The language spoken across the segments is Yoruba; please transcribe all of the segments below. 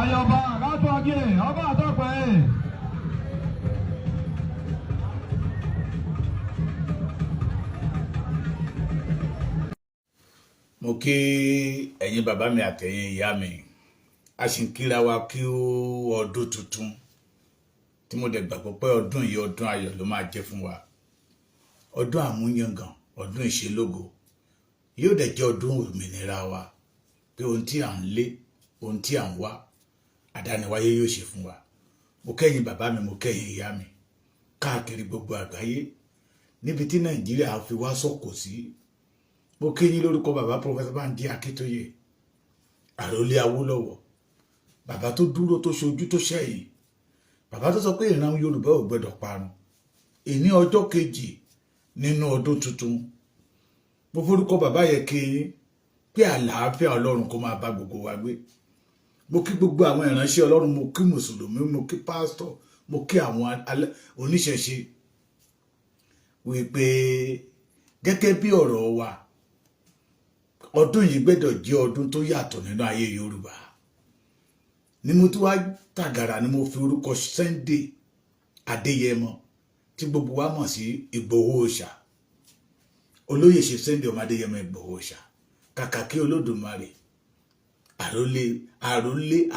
ayọ̀bá látọ̀ ajé ọba àtọ́pẹ́. mo kí ẹ̀yin bàbá mi àtẹ̀yin ìyá mi a sì ń kíra wa kí ọdún tuntun tí mo dẹ̀ gbàgbọ́ pé ọdún yìí ọdún ayọ̀ ló máa jẹ́ fún wa, ọdún àmúyangàn, ọdún ìṣelógo, yóò dẹ̀ jẹ́ ọdún òmìnira wa, pé ohun tí à ń lé, ohun tí à ń wá, àdániwáyé yóò ṣe fún wa. mo kẹ́yin bàbá mi, mo kẹ́yin ìyá mi káàkiri gbogbo àgbáyé níbi tí Nàìjíríà fi wá sọ̀kò sí. mo kẹ́yin lórúkọ bàbá Professor Banji Akíntóyè, àròlé Awólọ́wọ̀, bàbá tó dúró tó ṣojú tó ṣẹ̀yìn, bàbá tó sọ pé ìran Yorùbá ò gbọdọ̀ parun. èní ọjọ́ kejì nínú ọdún tuntun, mo forúkọ bàbá yẹ kí pé àlàáfíà Ọlọ́run kó máa bá gbogbo wa gbé. mo kí gbogbo àwọn ìránṣẹ́ Ọlọ́run, mo kí mùsùlùmí, mo kí pásítọ̀, mo kí àwọn oníṣẹ̀ṣe wípé gẹ́gẹ́ bí ọ̀rọ̀ wa, ọdún yìí gbẹ́dọ̀ jẹ́ ọdún tó yàtọ̀ nínú ayé Yorùbá. ni mo tún wá tàgàrà ni mo fi orúkọ Sunday Adéyẹmọ tí gbogbo wa mọ̀ sí Ìgbòho Òòṣà, olóyè ṣe Sunday ọmọ Adéyẹmọ Ìgbòho Òòṣà, kàkà kí Olódùmarè,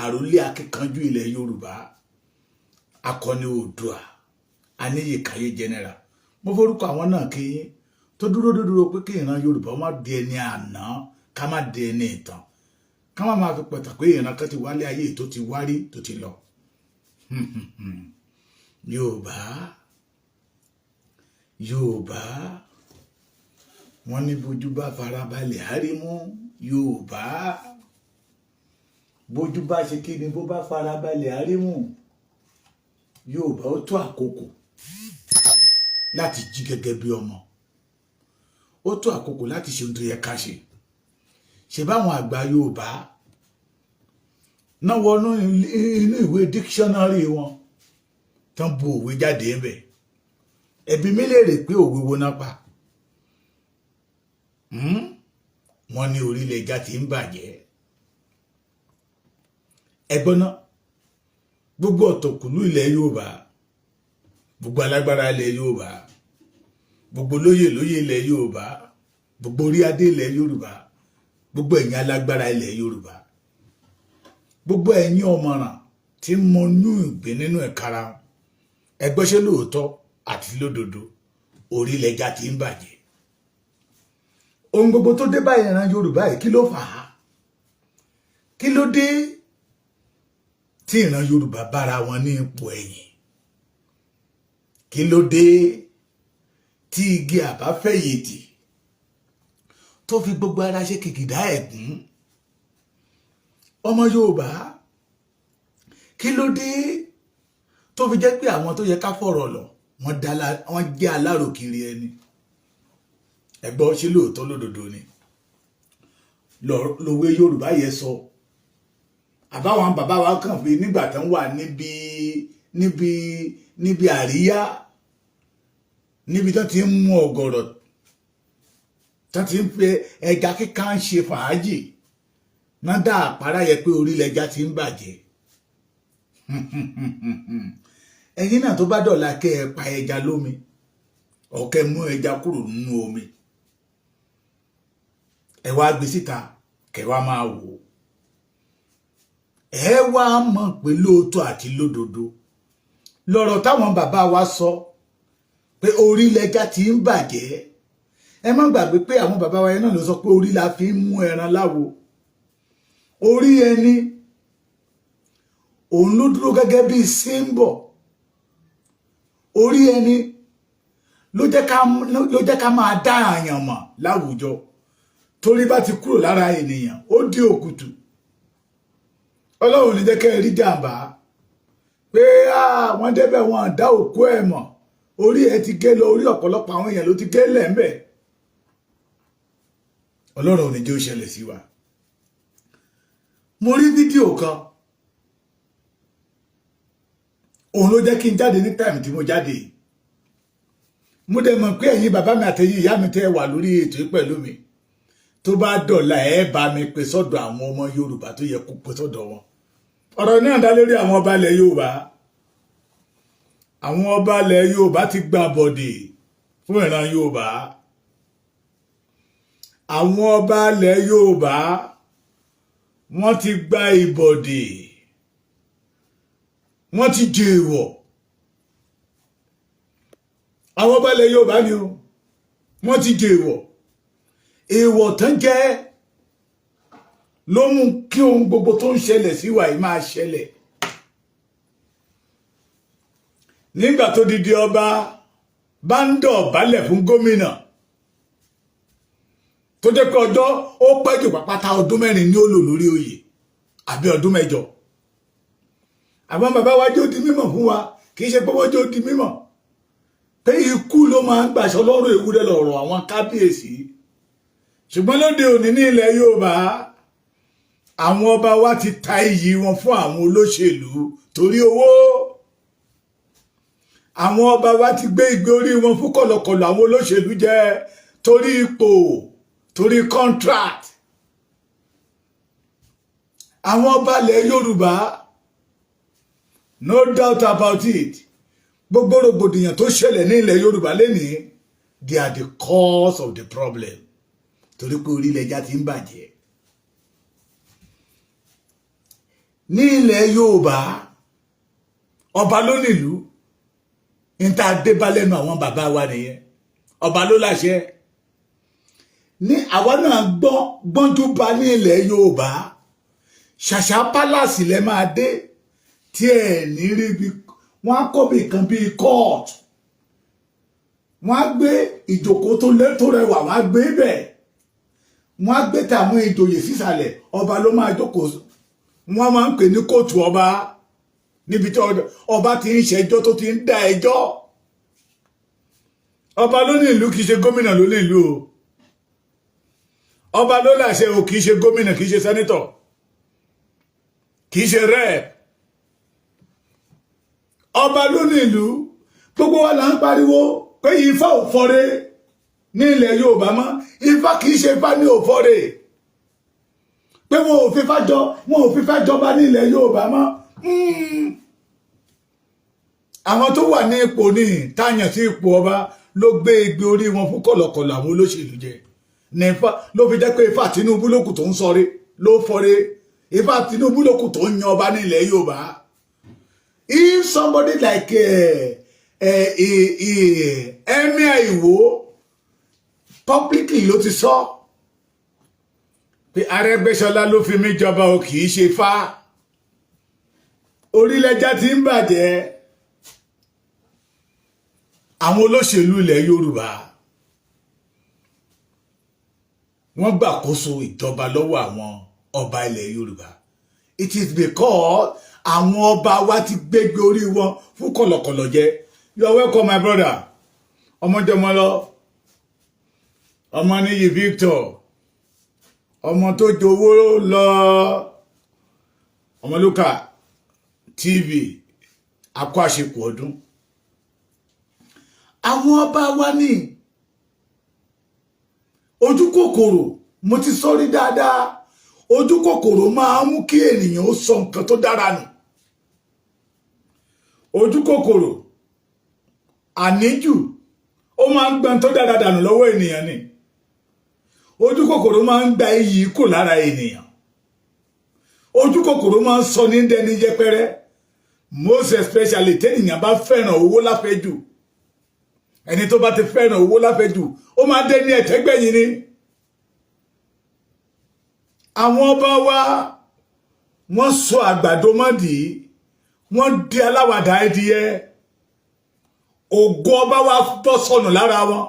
àrólé akíkanjú ilẹ̀ Yorùbá, akọni Oòduà, Aníyèkáyé general. mo forúkọ àwọn náà kí tó dúró pé kí ìran Yorùbá má di ẹni àná, ká má di ẹni ìtàn, ká má máa fi pẹ̀tà pé ìran kan ti wálé ayé tó ti wárí tó ti lọ. Yorùbá wọ́n ní bójú bá farabalẹ̀ árímú. Yorùbá bójú bá ṣe kí ni, bó bá farabalẹ̀ árímú. Yorùbá ó tó àkókò láti jí gẹ́gẹ́ bí ọmọ, ó tó àkókò láti ṣe ohun tó yẹ ká ṣe. ṣe báwọn àgbà Yorùbá náà wọnú inú ìwé dictionary wọn tán bu òwe jáde ẹbẹ. ẹbí mi léèrè pé òwe wo náà pa. wọ́n ní orílẹ̀ ẹja ti ń bàjẹ́. ẹgbọ́n náà gbogbo ọ̀tọ̀kùlú ilẹ̀ Yorùbá, gbogbo alágbára ilẹ̀ Yorùbá, gbogbo lóyè ilẹ̀ Yorùbá, gbogbo orí adé ilẹ̀ Yorùbá, gbogbo ẹ̀yin alágbára ilẹ̀ Yorùbá, gbogbo ẹ̀yin ọ̀mọ̀ràn tí mo nú ìgbín nínú ẹ̀kára, ẹgbẹ́ ṣe lóòótọ́ àti lódodo orílẹ̀ ẹja ti ń bàjẹ́. ohun gbogbo tó dé bá ìran Yorùbá yìí, kí ló fà á? kí ló dé tí ìran Yorùbá bára wọn ní ipò ẹ̀yìn? kí ló dé tí igi àbáfẹ̀yìntì tó fi gbogbo ara ṣe kìkìdá ẹ̀gún? ọmọ Yorùbá, kí ló dé tó fi jẹ́ pé àwọn tó yẹ ká fọ̀rọ̀ lọ̀ wọ́n jẹ́ aláròkiri ẹni? ẹ̀gbọ́n ṣe lóòótọ́ lódodo ni lòwe Yorùbá yẹ sọ. àbáwọn bàbá wa kàn fi nígbà tán wà níbi àríyá, níbi tán ti ń mú ọ̀gọ̀rọ̀, tán ti ń pe ẹja kíká ń ṣe fàájì, náà dá àpárá yẹ pé orílẹ̀ ẹja ti ń bàjẹ́. ẹ̀yin náà tó bá dọ̀la kẹ́ ẹ pa ẹja lómi, ọ̀kẹ́ mú ẹja kúrò nínú omi, ẹ wá gbé síta kẹ́ wá máa wò ó. ẹ wá mọ̀ pé lóòótọ́ àti lódodo lọ̀rọ̀ táwọn bàbá wa sọ pé orílẹ̀ ẹja ti ń bàjẹ́. ẹ má gbàgbé pé àwọn bàbá wa yẹn náà ló sọ pé orí la fi ń mú ẹran láwo. orí ẹni òun ló dúró gẹ́gẹ́ bí símbọ̀. orí ẹni ló jẹ́ ká máa dá àyàn mọ̀ láwùjọ. torí bá ti kúrò lára ènìyàn ó di òkùtù. Ọlọ́run ní jẹ́ kẹ́ ẹ rí jàǹbá pé wọ́n débẹ̀ wọn dá òkú ẹ̀ mọ̀, orí ẹ̀ ti gé lọ, orí ọ̀pọ̀lọpọ̀ àwọn èèyàn ló ti gé lẹ́ẹ̀mbẹ̀. Ọlọ́run ò ní jẹ́ ó ṣẹlẹ̀ sí wa. mo rí fídíò kan, òun ló jẹ́ kí n jáde ní táìmù tí mo jáde. mo dẹ̀ mọ̀ pé ẹ̀yin bàbá mi àtẹ̀yin ìyá mi tẹ́ wà lórí ètò pẹ̀lú mi, tó bá dọ̀la ẹ bá mi pè sọ́dọ̀ àwọn ọmọ Yorùbá tó yẹ kó pè sọ́dọ̀ wọn. ọ̀rọ̀ náà dá lórí àwọn ọba ilẹ̀ Yorùbá. Àwọn ọba ilẹ̀ Yorùbá ti gba bọ̀dè fún ìran Yorùbá. Àwọn ọba ilẹ̀ Yorùbá wọ́n ti gba ìbọ̀dè. Wọ́n ti jẹ èèwọ̀. Àwọn ọba ilẹ̀ Yorùbá ni o. Wọ́n ti jẹ èèwọ̀. Èèwọ̀ tán jẹ́ ló mú kí ohun gbogbo tó ń ṣẹlẹ̀ sí wa yìí máa ṣẹlẹ̀. Nígbà tó dìde ọba bá ń dọ̀bálẹ̀ fún gómìnà tó jẹ́ pé ọjọ́ ó pẹ́ jù pàpàtà ọdún 4 ní ó lò lórí oyè àbí ọdún 8. Àwọn bàbá wa jó di mímọ̀ fún wa, kì í ṣe pé wọ́n jó di mímọ̀ pé ikú ló máa ń gbàṣọ lọ́rùn ewúrẹ́ lọ́rọ̀ àwọn kábíyèsí. Ṣùgbọ́n lóde òní ní ilẹ̀ Yorùbá, àwọn ọba wa ti ta iyì wọn fún àwọn olóṣèlú torí owó. Àwọn ọba wa ti gbé igbe orí wọn fún kọ̀lọ̀kọ̀lọ̀ àwọn olóṣèlú jẹ torí ipò, torí contract. Àwọn ọba ilẹ̀ Yorùbá, no doubt about it, gbogbo rògbòdìyàn tó ṣẹlẹ̀ ní ilẹ̀ Yorùbá lénìí, they are the cause of the problem. Torí pé orílẹ̀ ẹja ti ń bàjẹ́. Ní ilẹ̀ Yorùbá, ọba ló nílùú. Níta débá lẹ́nu àwọn bàbá wa nìyẹn. Ọba ló láṣẹ. Ní àwa náà gbọ́njú bá ní ilẹ̀ Yorùbá. Ṣàṣà pálásì lẹ máa dé tí ẹ̀ ní rí bí wọ́n á kọ́ bí kan bí court. Wọ́n á gbé ìjókòó tó rẹwà, wọ́n á gbé bẹ̀. Wọ́n á gbé tàwọn ìjòyè sísàlẹ̀, ọba ló máa jókòó. Wọ́n máa ń pè ní kóòtù ọba, níbi tí ọba ti ń ṣẹjọ́ tó ti ń dá ẹjọ́. Ọba ló ní ìlú, kìí ṣe gómìnà ló ní ìlú o. Ọba ló láṣẹ o, kìí ṣe gómìnà, kìí ṣe sẹ́nítọ̀, kìí ṣe rep. Ọba ló ní ìlú. Gbogbo wa là ń pariwo pé Ifá ò fọ́re ní ilẹ̀ Yorùbá mọ́. Ifá kìí ṣe Ifá ní ò fọ́re. Pé wọn ò fi fẹ́ jọba ní ilẹ̀ Yorùbá mọ́. Àwọn tó wà ní ipò ní táyàn sí ipò ọba ló gbé igbe orí wọn fún kọ̀lọ̀kọ̀lọ̀ àwọn olóṣèlú jẹ. Ní Ifá ló fi jẹ́ pé Ifá Tinubu lókù tó ń sọre ló fọ́re. Ifá Tinubu lókù tó ń yan ọba ní ilẹ̀ Yorùbá. If somebody like Emir Ìwó publicly ló ti sọ pé Arẹ́gbẹ́ṣọlá ló fi mí jọba o, kìí ṣe Ifá. Orílẹ̀-èdè ti ń bàjẹ́. Àwọn olóṣèlú ilẹ̀ Yorùbá wọ́n gbàkóso ìjọba lọ́wọ́ àwọn ọba ilẹ̀ Yorùbá. It is because àwọn ọba wa ti gbégbé orí wọn fún kọ̀lọ̀kọ̀lọ̀ jẹ. You are welcome, my brother. Ọmọjọmọlọ, Ọmọníyì Victor, ọmọ tó jowó lọ, Ọmọlúkà TV, akọ àṣepọ̀ ọdún. Àwọn ọba wa ní ojú kòkòrò, mo ti sọrí dáadáa. Ojú kòkòrò máa mú kí ènìyàn ó sọ nǹkan tó dára nù. Ojú kòkòrò, àníjù, ó máa ń gbọ́n tó dára dànù lọ́wọ́ ènìyàn ni. Ojú kòkòrò máa ń gba iyì kò lára ènìyàn. Ojú kòkòrò máa ń sọ ní dẹni yẹpẹrẹ. Most especially tẹ́nìyàn bá fẹ́ràn owó láfẹ́jù. Ẹni tó bá ti fẹ́ràn owó láfẹ́jù, ó máa dé ní ẹ̀tẹ́gbẹ̀yìn ni. Àwọn ọba wa wọ́n sọ àgbàdo mọ́dì, wọ́n di aláwàdà ẹdìyẹ. Ògo ọba wa bọ́ sọnù lára wọn.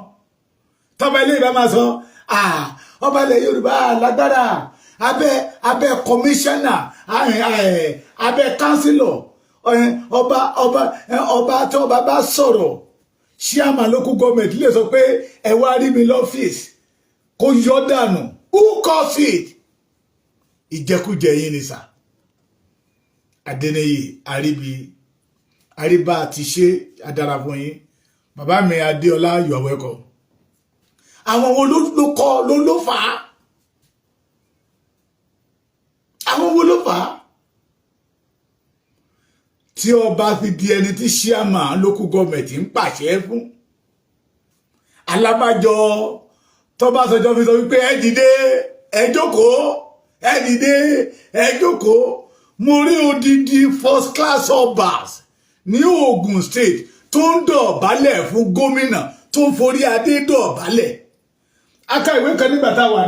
Tọ́ba ilé ìbá máa sọ, ọba ilẹ̀ Yorùbá lágbára, abẹ́ kọmíṣánná, abẹ́ kánsílọ̀, ọba tí ọba bá sọ̀rọ̀, chairman local government lè sọ pé ẹ wá rí mi lọ́fíìsì kó yọ dànù. Who calls it? Ìjẹkújẹ yín ni sà. Adéníyì àríbá ti ṣe adára fún yín. Bàbá mi Adéọlá, you are welcome. Àwọn wo ló fà á? Àwọn wo ló fà á? tí ọba fi di ẹni tí chairman local government ń pàṣẹ fún. Alábàjọ tọ́básanjọ́ fi sọ wípé ẹ dìde ẹ jókòó ẹ dìde ẹ jókòó. Mo rí odidi first class obas ní Ogun State tó ń dọ̀bálẹ̀ fún gómìnà tó ń forí adé dọ̀bálẹ̀. Aka ìwé kan nígbà táwa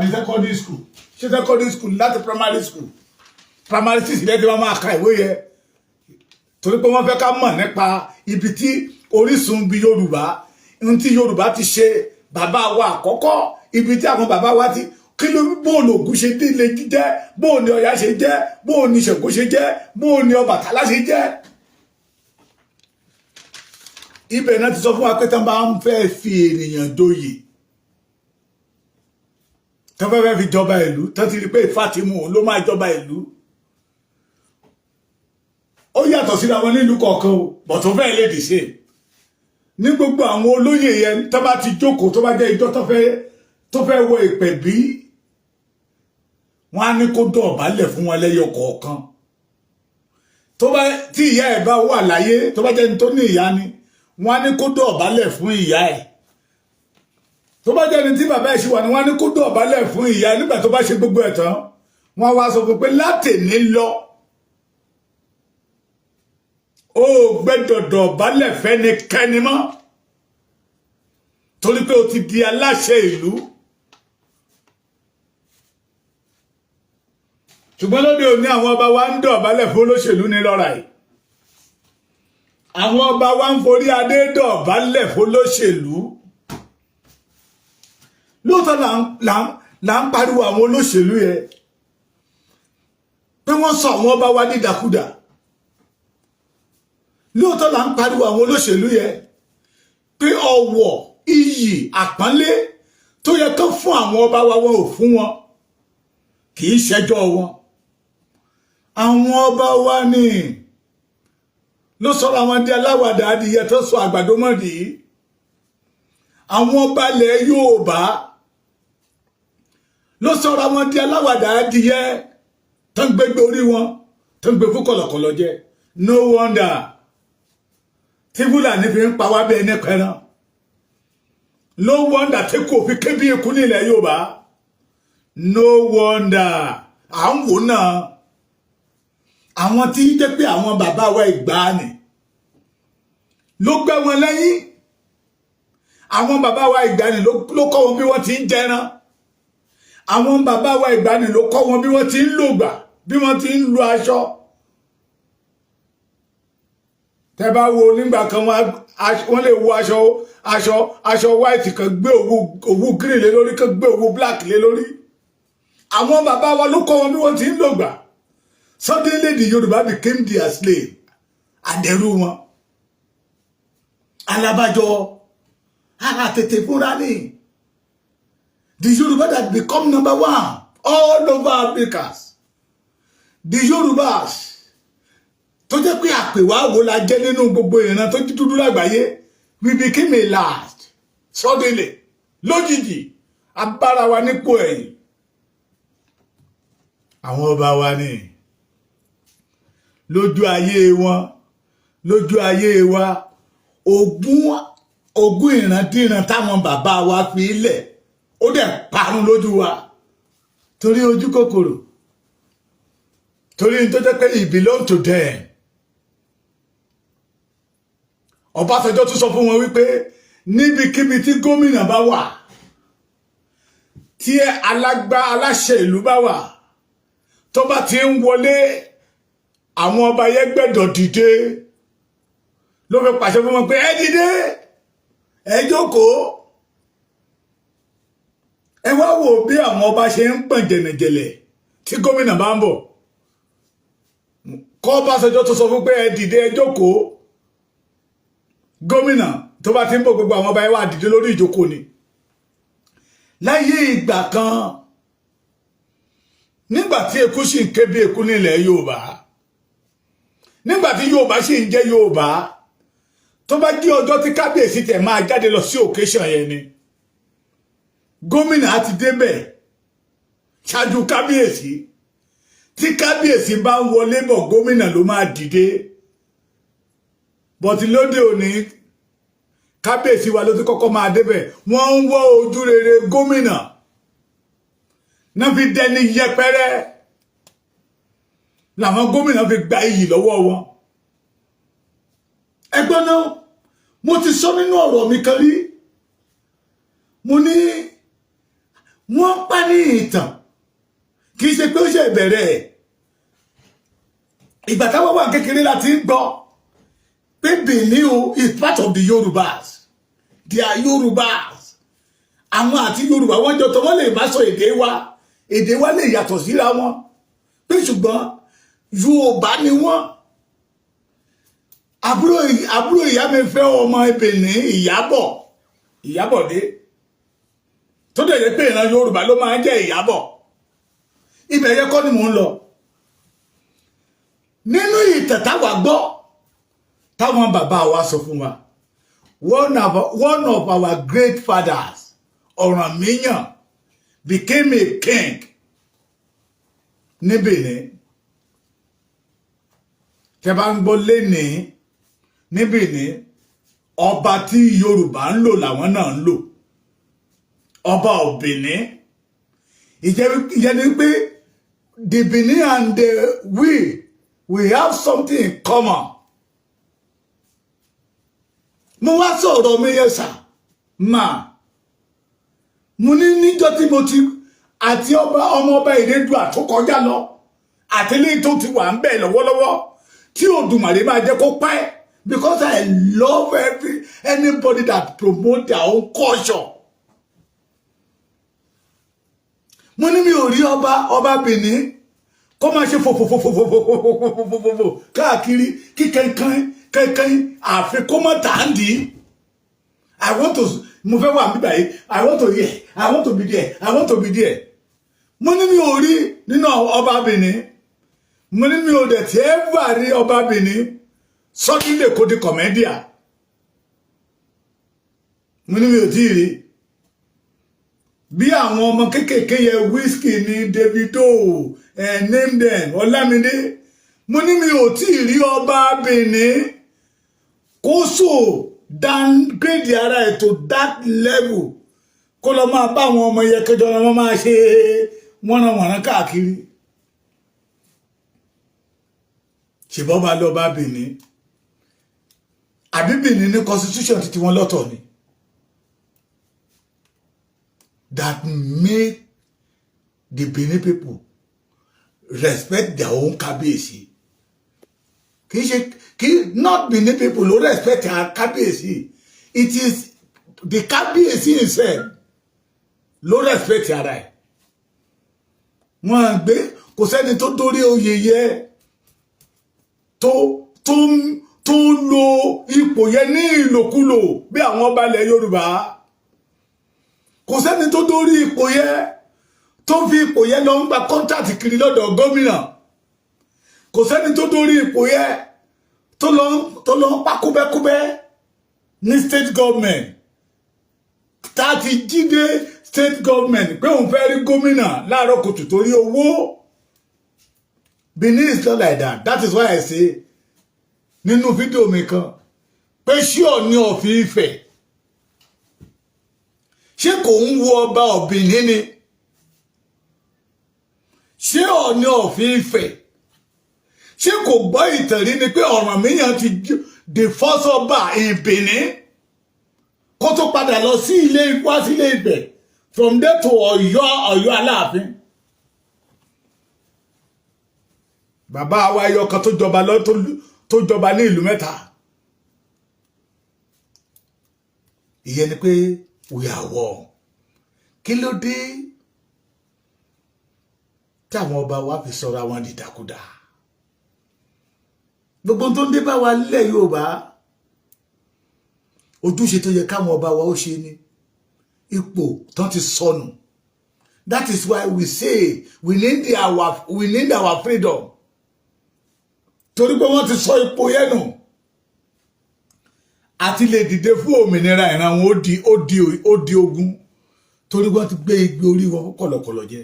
ní secondary school ṣe secondary school láti primary school primary 6 lẹ́tí wọ́n máa ka ìwé yẹ torí pé wọ́n fẹ́ ká mọ̀ nípa ibi tí orísun bí Yorùbá ohun tí Yorùbá ti ṣe bàbá wa àkọ́kọ́ ibi tí àwọn bàbá wa ti kí ló bóòlù Ògún ṣe délé jíjẹ́ bóòlù Ọya ṣe jẹ́ bóòlù Ṣàngó ṣe jẹ́ bóòlù Ọbàtálá ṣe jẹ́. Ibẹ̀ náà ti sọ fún wa pé tán bá ń fẹ́ fi ènìyàn joyè tán fẹ́ fi jọba ìlú tán ti rí pé Fátímù ló máa jọba ìlú. Ó yàtọ̀ síra wọn nílùú kọ̀ọ̀kan o bọ̀ tó fẹ́ lè dìṣe ní gbogbo àwọn olóyè yẹn tó bá ti jókòó tó bá jẹ́ ìjọ tó fẹ́ wọ ìpẹ̀bí wọ́n á ní kó dọ̀bálẹ̀ fún wọn lẹ́yọ kọ̀ọ̀kan. Tí ìyá ẹ̀ bá wà láyé tó bá jẹ́ ní tó ní ìyá ni wọ́n á ní kó dọ̀bálẹ̀ fún ìyá ẹ̀. Tó bá jẹ́ ní tí bàbá ẹ̀ ṣì wà ní wọ́n á ní kó dọ̀bálẹ̀ fún ìyá ẹ̀ nígbà tó bá ṣe gbogbo ẹ̀ tán wọ́n wá sọ fún pé látèní lọ ó gbẹ́dọ̀ dọ̀bálẹ̀ fẹ́nikẹ́ni mọ́ torí pé o ti di aláṣẹ ìlú. Ṣùgbọ́n lóde òní àwọn ọba wa ń dọ̀bálẹ̀ fún olóṣèlú ní lọ́ra yìí. Àwọn ọba wa ń forí adé dọ̀bálẹ̀ fún olóṣèlú. Lóòótọ́ là ń pariwo àwọn olóṣèlú yẹn pé wọ́n sọ àwọn ọba wa dídàkudà. Lóòótọ́ là ń pariwo àwọn olóṣèlú yẹn pé ọ̀wọ̀ iyì àpọ́nlé tó yẹ kán fún àwọn ọba wa wọn ò fún wọn kì í ṣẹjọ́ wọn. Àwọn ọba wa ni ló sọ̀rọ̀ àwọn di aláwàdà adìyẹ tó sọ àgbàdo mọ́dì. Àwọn ọba ilẹ̀ Yorùbá ló sọ̀rọ̀ àwọn di aláwàdà adìyẹ tó ń gbégbé orí wọn tó ń gbé fún kọ̀lọ̀kọ̀lọ̀ jẹ. No wonder tí Fúlàní fi ń pa wá bẹ́ẹ̀ ní pẹ́ràn. No wonder tí kò fi kébí ikú nílẹ̀ Yorùbá. No wonder à ń wò náà àwọn tí jẹ́ pé àwọn bàbá wa ìgbàanì ló gbé wọn lẹ́yìn. Àwọn bàbá wa ìgbàanì ló kọ́ wọn bí wọ́n ti ń jẹran. Àwọn bàbá wa ìgbàanì ló kọ́ wọn bí wọ́n ti ń lògbà bí wọ́n ti ń lo aṣọ. Tẹ́ bá wo nígbà kan wọ́n lè wo aṣọ white kan gbé òwú green lé lórí kan gbé òwú black lé lórí. Àwọn bàbá wa ló kọ́ wọn bí wọ́n ti ń lògbà. Suddenly the Yorùbá became their slave. Àdẹ̀rú wọn. Alábàjọ tètè fúnra ní. The Yorùbá that become number 1 all over Africa. The Yorùbás tó jẹ́ pé àpèwà wo la jẹ́ nínú gbogbo ìran tó dúdú lágbàáyé we became a last suddenly lójijì abára wa nípò ẹ̀yìn. Àwọn ọba wa ni lójú ayé wọn lójú ayé wa ogún ìrandíran táwọn bàbá wa fi ilẹ̀ ó dẹ̀ parun lójú wa torí ojú kòkòrò torí tó jẹ́ pé it belong to them. Ọbásanjọ́ tún sọ fún wọn wípé níbikíbi tí gómìnà bá wà tí aláṣẹ ìlú bá wà tó bá ti ń wọlé àwọn ọba yẹn gbẹ́dọ̀ dìde ló fi pàṣẹ fún wọn pé ẹ dìde ẹ jókòó. Ẹ wá wò bí àwọn ọba ṣe ń pọ̀n jẹ̀nẹ̀jẹ̀lẹ̀ tí gómìnà bá ń bọ̀. Kọ́ Ọbásanjọ́ tó sọ fún pé ẹ dìde ẹ jókòó. Gómìnà tó bá ti ń bọ̀ gbogbo àwọn ọba ẹ wá dìde lórí ìjókòó ni. Láyé ìgbà kan nígbà tí eku sì ń ké bí eku nílẹ̀ Yorùbá nígbà tí Yorùbá sì ń jẹ́ Yorùbá tó bá di ọjọ́ tí kábíyèsí tẹ̀ máa jáde lọ sí occasion yẹn ni gómìnà á ti débẹ̀ ṣáájú kábíyèsí tí kábíyèsí bá ń wọlé bọ̀ gómìnà ló máa dìde but lóde òní kábíyèsí wa ló ti kọ́kọ́ máa débẹ̀ wọ́n ń wọ́ ojú rere gómìnà náà fi dẹni yẹpẹrẹ làwọn gómìnà fi gba iyì lọ́wọ́ wọn. ẹgbọ́n náà mo ti sọ nínú ọ̀rọ̀ mi kan rí mo ní wọ́n pa ní ìtàn kì í ṣe pé ó ṣe ìbẹ̀rẹ̀ ìgbà táwọn wà kékeré láti ń gbọ́ pé Benin is part of the Yorubas. They are Yorubas. Àwọn àti Yorùbá wọ́n jọ tó wọ́n lè má sọ èdè wa lè yàtọ̀ síra wọn pé ṣùgbọ́n Yorùbá ni wọ́n. Àbúrò ìyá mi fẹ́ ọmọ Benin Ìyábọ̀dé tó dẹ̀ jẹ́ pé ìran Yorùbá ló máa ń jẹ́ Ìyábọ̀. Ibẹ̀ yẹ kọ́ ni mò ń lọ. Nínú ìtàn táwa gbọ́ táwọn bàbá wa sọ fún wa one of our great fathers Ọ̀rànmíyàn became a king ní Benin. Tẹ́ bá ń gbọ́ lénìí ní Benin ọba tí Yorùbá ń lò làwọn náà ń lò ọba of Benin. Ìjẹ́ ni pé the Benin and we have something in common. Mo wá sọ̀rọ̀ mi yẹn sà máa mo ní níjọ́ tí mo ti àti ọmọ ọba Ìrẹ́dùà tó kọjá lọ àti ilé tó ti wà ń bẹ̀ lọ́wọ́lọ́wọ́ tí Òdùmarè máa jẹ́ kó pẹ́ because I love anybody that promote their own culture. Mo ní mi ò rí ọba Benin kó máa ṣe fòfòfòfòfòfòfòfòfò káàkiri kí kankan àfikún mọ́ tàǹdì. Mo fẹ́ wà níbà yìí I want to hear I want to be there I want to be there. Mo ní mi ò rí nínú ọba Benin mo ní mi ò dẹ̀ tí ẹ wà rí ọba Benin sọ́dúnlẹ̀ kó di kọ̀mẹ́díà mo ní mi ò tí ì rí bí àwọn ọmọ kéékèèké yẹ Wizkid ní Davido name them Ọlámídé mo ní mi ò tí ì rí ọba Benin kó so downgrade ara ẹ̀ to that level kó lọ máa bá àwọn ọmọ yẹ kẹjọ lọ máa ṣe wọ́nranwọ̀nran káàkiri ṣùgbọ́n bá lọ bá Benin àbí Benin ní constitution títí wọn lọ́tọ̀ ni that make the Benin people respect their own kábíyèsí not Benin people who respect their kábíyèsí it is the kábíyèsí himself ló respect ara ẹ̀ wọ́n gbé kò sẹ́ni tó dórí oyè yẹ tó lo ipò yẹn ní ìlòkulò bí àwọn ọba ilẹ̀ Yorùbá kò sẹ́ni tó dórí ipò yẹn tó fi ipò yẹn lọ ń gba kọ́ńtàtì kiri lọ́dọ̀ gómìnà kò sẹ́ni tó dórí ipò yẹn tó lọ ń pa kúbẹ́kúbẹ́ ní state government táti jíde state government pé òun fẹ́ rí gómìnà láàárọ̀ kùtù torí owó. Benin is not like that. That is why I say nínú fídíò mi kan pé ṣé Ọọ̀ni of Ifẹ̀ ṣé kò ń wo ọba Benin ni ṣé Ọọ̀ni of Ifẹ̀ ṣé kò gbọ́ ìtàn rí ni pé Ọ̀rànmíyàn ti the first ọba in Benin kó tó padà lọ sí wá sílé Ifẹ̀ from there to Ọ̀yọ́ Aláàfin. Bàbá wa ẹyọ kan tó jọba ní ìlú mẹ́ta. Ìyẹn ni pé we are war. Kí ló dé tí àwọn ọba wa fi sọra wọn dìdàkudà? Gbogbo tó ń dé bá wa lẹ̀ Yorùbá ojúṣe tó yẹ káwọn ọba wa ó ṣe ni ipò tán ti sọnù. That is why we say we need our freedom. Torí pé wọ́n ti sọ ipò yẹn nù àti lè dìde fún òmìnira ìran wọn ó di ogun torí wọ́n ti gbé igbe orí wọn kọ̀lọ̀kọ̀lọ̀ jẹ.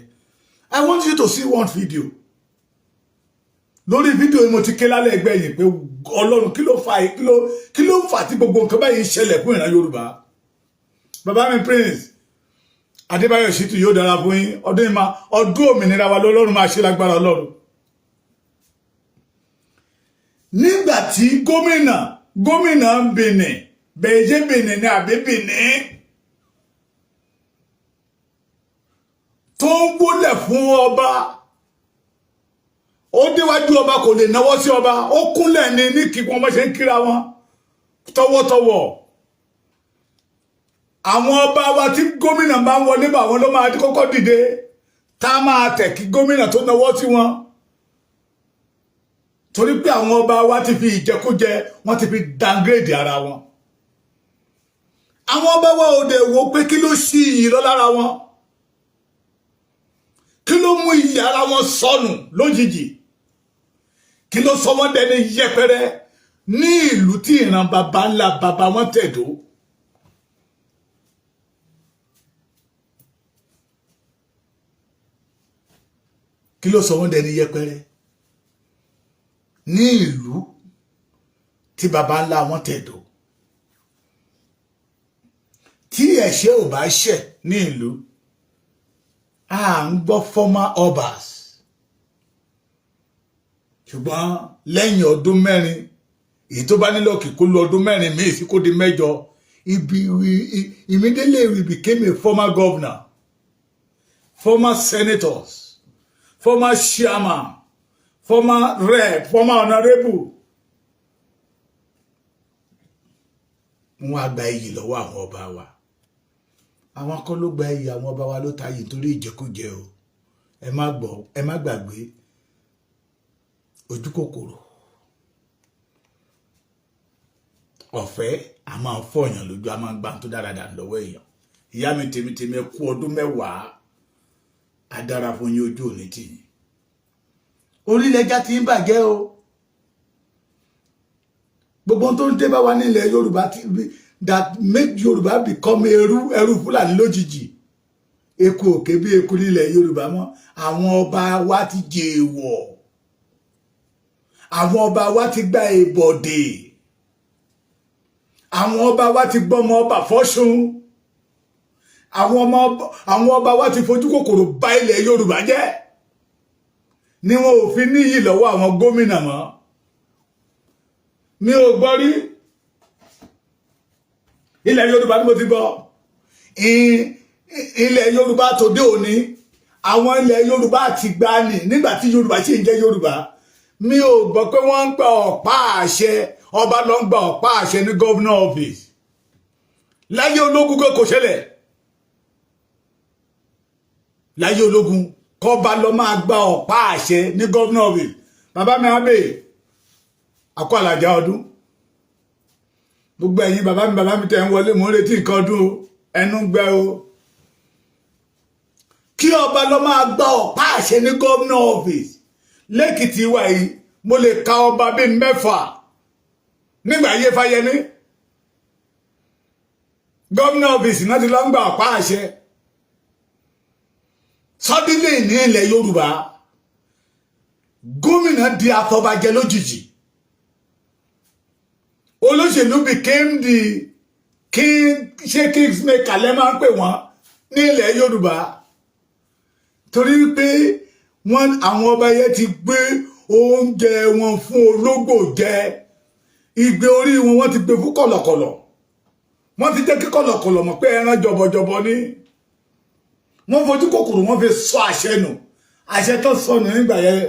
I want you to see one video lórí fídíò mo ti ké lálẹ́ ẹgbẹ́ yìí pé Ọlọ́run kí ló fà tí gbogbo nǹkan báyìí ṣẹlẹ̀ fún ìran Yorùbá. Bàbá mi Prince Adébáyọ̀ Ṣítù yóò dára fún yín, ọdún òmìnira wa lọ́lọ́run máa ṣe lágbára Ọlọ́run. Nígbà tí gómìnà Benin bẹ̀ẹ́jẹ́ Benin ní àbí Benin tó ń gbólẹ̀ fún ọba, ó déwájú ọba kò lè náwó sí ọba, ó kúnlẹ̀ ní kí wọ́n ṣe ń kíra wọn tọwọ́tọwọ́. Àwọn ọba wa tí gómìnà bá ń wọlé bá wọn ló máa kọ́kọ́ dìde tá a máa tẹ̀ kí gómìnà tó náwó sí wọn, torí pé àwọn ọba wa ti fi ìjẹkújẹ wọ́n ti fi downgrade ara wọn. Àwọn ọba wa ò dẹ̀ wò pé kí ló ṣí iyì lọ lára wọn, kí ló mú iyì ara wọn sọnù lójijì, kí ló sọ wọ́n dẹni yẹpẹrẹ ní ìlú tí ìran baba ńlá baba wọn tẹ̀dó. Kí ló sọ wọ́n dẹni yẹpẹrẹ ní ìlú tí baba ńlá wọn tẹ̀dó. Tí ẹ̀ṣẹ̀ ò bá ṣẹ̀ ní ìlú, a ń gbọ́ former obas, ṣùgbọ́n lẹ́yìn ọdún mẹ́rin èyí tó bá nílò kíkó lu ọdún mẹ́rin míì sí kó di mẹ́jọ, immediately we became a former governor, former senators, former chairman, former rep, former honorable. Wọ́n á gba iyì lọ́wọ́ àwọn ọba wa. Àwọn kan ló gba iyì àwọn ọba wa ló ta iyì torí ìjẹkújẹ o. Ẹ má gbàgbé ojú kòkòrò. Ọ̀fẹ́ a máa ń fọyàn lójú, a máa ń gbà tó dáradára lọ́wọ́ èèyàn. Ìyá mi tèmi ẹ kú ọdún mẹ́wàá, a dára fún yín, ojú òní tì yín. Orílẹ̀-èdè ti ń bàjẹ́ o. Gbogbo tó ń dé bá wa nílẹ̀ Yorùbá that make Yorùbá become ẹrú Fúlàní lójijì. Eku òkè bí eku nílẹ̀ Yorùbá mọ́. Àwọn ọba wa ti jẹ èèwọ̀. Àwọn ọba wa ti gba ìbọ̀dè. Àwọn ọba wa ti gbọ́mọ ọba fọ́ṣun. Àwọn ọba wa ti fojú kòkòrò bà ilẹ̀ Yorùbá jẹ́. Ni wọn ò fi níyì lọ́wọ́ àwọn gómìnà mọ́. Mi ò gbọ́ rí ilẹ̀ Yorùbá tí mo ti gbọ́. Ilẹ̀ Yorùbá tòde òní, àwọn ilẹ̀ Yorùbá àti gbani nígbà tí Yorùbá sì ń jẹ́ Yorùbá, mi ò gbọ́ pé wọ́n ń gba ọ̀pá àṣẹ, ọba ló ń gba ọ̀pá àṣẹ ní governor office. Láyé ológun kò ṣẹlẹ̀. Láyé ológun kọba lọ máa gba ọ̀pá àṣẹ ní governor office. Bàbá mi Abe akọ àlàjá ọdún. Gbogbo ẹ̀yin bàbá mi tẹ́ ń wọlé, mò ń retí nǹkan ọdún o, ẹnu gbẹ o. Kí ọba lọ máa gba ọ̀pá àṣẹ ní governor office. Lẹ́kìtì wa yìí mo lè ka ọba bíi 6 nígbà ayé Fáyẹmí. Governor office náà ti lọ ń gba ọ̀pá àṣẹ. Suddenly ní ilẹ̀ Yorùbá, gómìnà di afọbajẹ lójijì. Olóṣèlú became the kingmaker lẹ́ máa ń pè wọ́n ní ilẹ̀ Yorùbá. Torí pé àwọn ọba yẹn ti gbé oúnjẹ wọn fún ológbò jẹ. Ìgbé orí wọn ti gbé fún kọ̀lọ̀kọ̀lọ̀. Wọ́n ti jẹ́ kí kọ̀lọ̀kọ̀lọ̀ mọ̀ pé ẹran jọbọjọbọ ní. Wọ́n fojú kòkòrò wọ́n fi sọ àṣẹ nù. Àṣẹ tó sọnù nígbà yẹn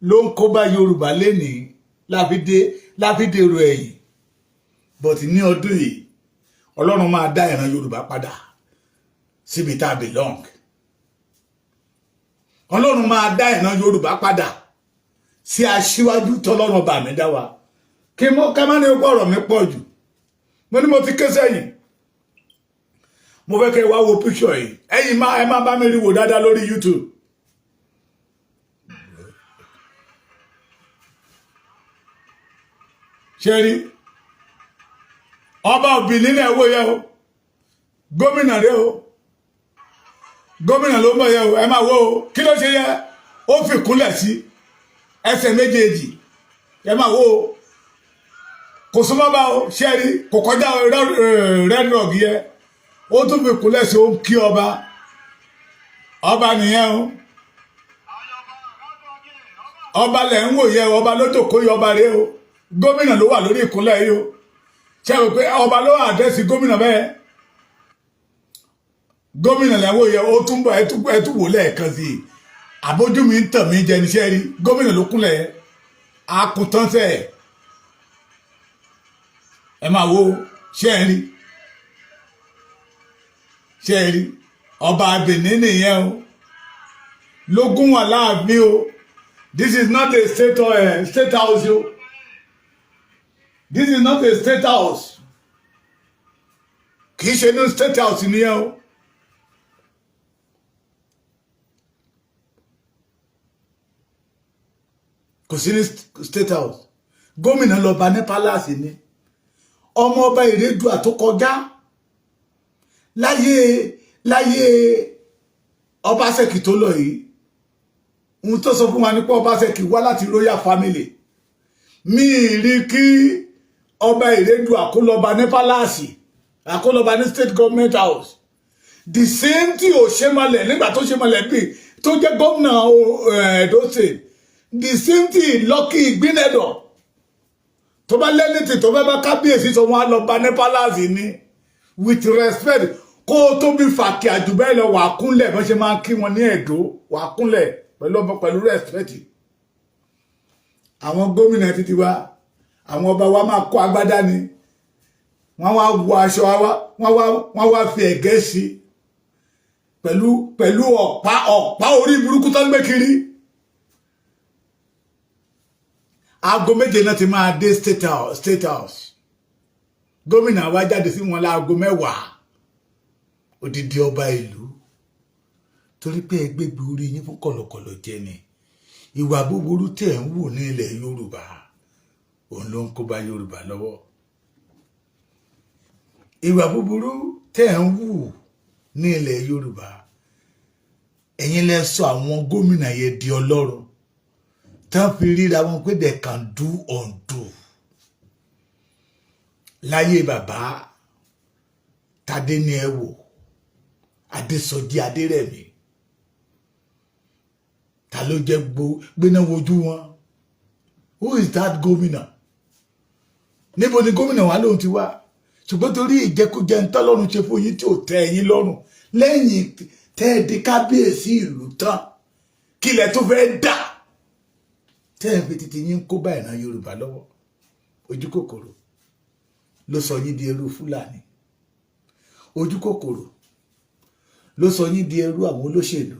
ló ń kó bá Yorùbá lénìí láfídèrò ẹ̀yìn. But ní ọdún yìí Ọlọ́run máa dá ìran Yorùbá padà síbi tá a belong. Ọlọ́run máa dá ìran Yorùbá padà sí aṣíwájú tọ́lọ́run ọba mi dá wa. Kí ká má ní ọ̀rọ̀ mi pọ̀ jù. Mo ní mo ti ké sẹ́yìn. Mo fẹ́ kẹ́ wá wo picture yìí. Ẹ má bá mi rí wò dáadáa lórí YouTube. Ṣé rí? Ọba Benin náà wò yẹ o. Gómìnà rẹ o. Gómìnà ló mọ̀ yẹ o. Ẹ máa wò o. Kí ló ṣe yẹ? Ó fi kúnlẹ̀ sí. ẹsẹ̀ méjèèjì ẹ máa wo kò súnmọ́ bá o ṣẹ́rí kò kọjá red rock yẹ ó tún fi kúnlẹ̀ sí ó ń kí ọba nìyẹn o ọba lẹ̀ ń wò yẹ ọba lójó kó yọ ọba rẹ o gómìnà ló wà lórí ìkúnlẹ̀ yìí o ṣe rò pé ọba ló wà àdẹ́sí gómìnà bẹ́ẹ̀ gómìnà lẹ̀ ń wò yẹ ó tún bọ̀ ẹ tún wò lẹ́ẹ̀kan sí i àbójú mi ń tàn mí jẹ níṣẹ́ rí gómìnà ló kúnlẹ̀ àkùtánṣẹ́ ẹ máa wo ṣé ẹ rí ọba Benin nìyẹn o lógún wà láàfin o this is not a state house o this is not a state house kì í ṣe ní state house nìyẹn o. kò sí ní state house gómìnà lọba ní palace ni ọmọ ọba Ìrèdùà tó kọjá láyé Ọbaṣẹ́kì tó lọ yìí ohun tó sọ fún wa ní pé Ọbaṣẹ́kì wá láti royal family mi rí kí ọba Ìrèdùà kó lọba ní palace àkólọba ní state government house the same tí ò ṣe mọlẹ̀ nígbà tó ṣe mọlẹ̀ bí tó jẹ́ gómìnà Edo State the same thing Lucky Igbeneghu tó bá lẹ́nìtì tó bá kábíyèsí tó wọ́n á lọ bá ní palace ní with respect kó tó bí fàkì àjùbẹ́ lọ wà kúnlẹ̀ bọ́n ṣe máa kí wọn ní Ẹ̀dó wà kúnlẹ̀ pẹ̀lú respect àwọn gómìnà títí wa àwọn ọba wa máa kó agbádá ni wọ́n wá wọ aṣọ wọ́n wá fi ẹ̀gẹ́ sí pẹ̀lú ọ̀pá orí burúkú tó ń gbé kiri. Aago méje náà ti máa dé state house gómìnà wa jáde sí wọn láago 10 odidi ọba ìlú torí pé ẹgbẹgbẹ orí yín fún kọ̀lọ̀kọ̀lọ̀ jẹ ni ìwà búburú tẹ́ ń wò ní ilẹ̀ Yorùbá òun ló ń kó bá Yorùbá lọ́wọ́ ìwà búburú tẹ́ ń wò ní ilẹ̀ Yorùbá ẹ̀yin lẹ sọ àwọn gómìnà yẹn di Ọlọ́run tán fi ríra wọn pé they can do undo láyé bàbá Tádé ní ẹ wò Adésọjí Adérẹ̀mí ta ló jẹ́ gbéná wojú wọn who is that gómìnà níbo ni gómìnà wa lóhun ti wá ṣùgbọ́n torí ìjẹkújẹ ń tọ́lọ́run ṣe fún yín tí ò tẹ́ ẹ̀yin lọ́rùn lẹ́yìn tẹ́ẹ̀dí kábíyèsí ìlú tán kílẹ̀ tó fẹ́ dà tẹ́ẹ̀ fi títí yín kó bá ìran Yorùbá lọ́wọ́ ojú kòkòrò ló sọ yín di ẹrú Fúlàní ojú kòkòrò ló sọ yín di ẹrú àwọn olóṣèlú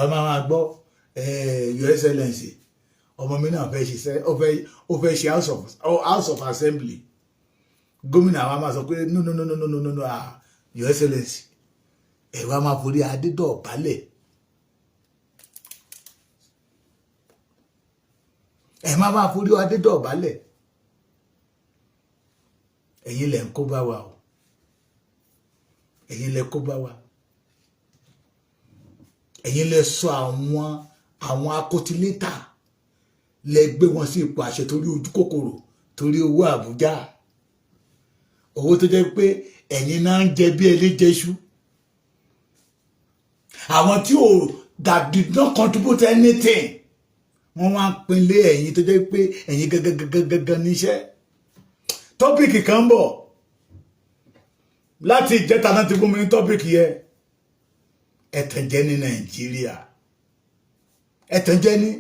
àwọn máa gbọ́ Your Excellency ọmọ mi náà fẹ́ ṣiṣẹ́ ó fẹ́ ṣe House of Assembly gómìnà àwọn máa sọ pé no Your Excellency ẹ wá máa forí adédọ̀bálẹ̀ ẹ má bá forí adédọ̀bálẹ̀ ẹ̀yin lẹ ń kó bá wa o ẹ̀yin lẹ kó bá wa ẹ̀yin lẹ sọ àwọn akótilétà lẹ gbé wọn sí ipò àṣẹ torí ojú kòkòrò torí owó Àbújá owó tó jẹ́ pé ẹ̀yin náà ń jẹ bí eléjẹṣú àwọn tí ò that did not contribute anything wọ́n wá pinlé ẹ̀yin tó jẹ́ pé ẹ̀yin gangan níṣẹ́ tọ́pìkì kan bọ̀ láti ìjẹta náà ti fún mi ní tọ́pìkì yẹ ẹ̀tànjẹ ní Nàìjíríà ẹ̀tànjẹ ní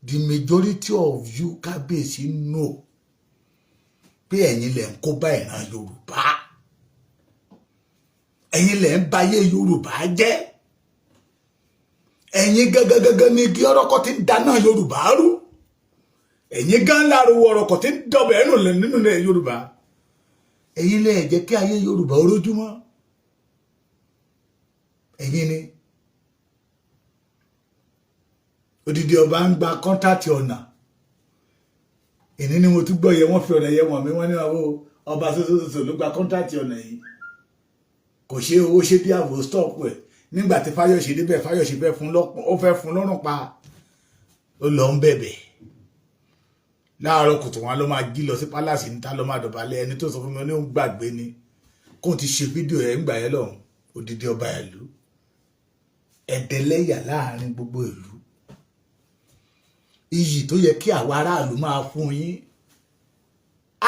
the majority of you kábíyèsí know pé ẹ̀yin lẹ̀ ń kó bá ìran Yorùbá ẹ̀yin lẹ̀ ń báyé Yorùbá jẹ́ ẹ̀yin gangan ní igi ọ̀rọ̀kọ̀ tí ń dáná Yorùbá rú ẹ̀yin gan láruwọ ọ̀rọ̀kọ̀ tí ń dọ̀bẹ̀ ẹnu nínú ilẹ̀ Yorùbá ẹ̀yin lẹ̀ jẹ́ kí ayé Yorùbá orójúmọ́ ẹ̀yin ni odidi ọba ń gba kọ́ńtàtì ọ̀nà ìní ni mo tún gbọ́ yẹ wọ́n fi ọ̀nà yẹ wọ̀n mi wọ́n ní ọba sọ́sọ́sọ́ ló gba kọ́ńtàtì ọ̀nà yìí kò ṣe owó ṣe bí àbò stop ẹ̀ nígbà tí Fáyọ̀ṣe débẹ̀ Fáyọ̀ṣe fẹ́ fún lọ́rùn pa ó lọ ń bẹ̀bẹ̀ láàárọ̀ kùtù wọn ló máa jí lọ sí pálásì níta ló máa dọ̀bálẹ̀ ẹni tó sọ fún mi ní òun gbàgbé ni kó ti ṣe fídíò ẹ̀ ń gbà yẹn lọ́hùn odidi ọba ìlú ẹ̀dẹ̀lẹ́yà láàrin gbogbo ìlú iyì tó yẹ kí àwa aráàlú máa fún yín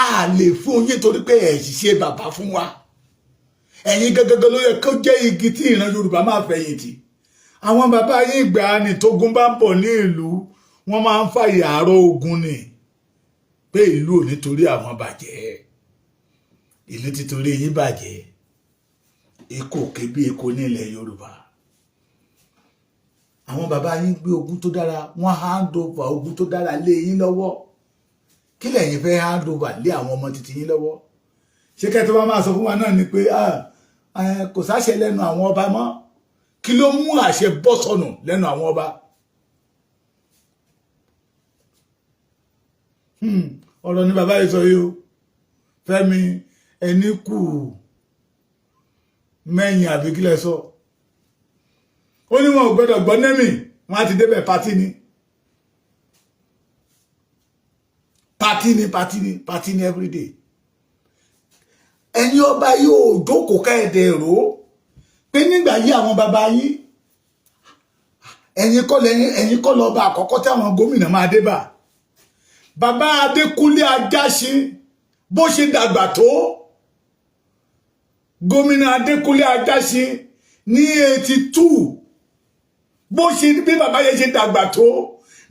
a lè fún yín torí pé ẹ̀ ṣiṣẹ́ bàbá fún wa ẹ̀yin gẹ́gẹ́ ló yẹ kó jẹ́ igi tí ìran Yorùbá máa fẹ̀yìntì àwọn bàbá yín ìgbà ni tógun bá ń bọ̀ ní ìlú wọ́n máa ń fàyè àárọ̀ ogun ni pé ìlú ò nítorí àwọn bàjẹ́ ìlú títorí yín bàjẹ́ èkó òkè bí èkó nílẹ̀ Yorùbá àwọn bàbá yín gbé ogun tó dára wọ́n hand over ogun tó dára lé yín lọ́wọ́ kí lẹ̀yin fẹ́ hand over lé àwọn ọmọ títí yín lọ́wọ́ ṣé kẹ́tọ́ bá máa sọ fún wa náà ni pé kò sáṣẹ lẹ́nu àwọn ọba mọ́ kí ló mú àṣẹ bọ́ sọnù lẹ́nu àwọn ọba ọ̀rọ̀ ni bàbá yìí sọ yìí o Fẹ́mi ẹni kù mẹ́yìn àbí kílẹ̀ sọ ó ní wọn ò gbọ́dọ̀ gbọ́ nẹ́mì wọn á ti débẹ̀ pátí ní everyday ẹ̀yin ọba yóò jókòó kẹ́ẹ̀dẹ̀ rò ó pé nígbà yí àwọn bàbá yín ẹ̀yin kọ́ lọ́ba àkọ́kọ́ tí àwọn gómìnà máa dé bá bàbá Adékúnlé Ajáṣin bó ṣe dàgbà tó gómìnà Adékúnlé Ajáṣin ní 82 bó ṣe bí bàbá yẹn ṣe dàgbà tó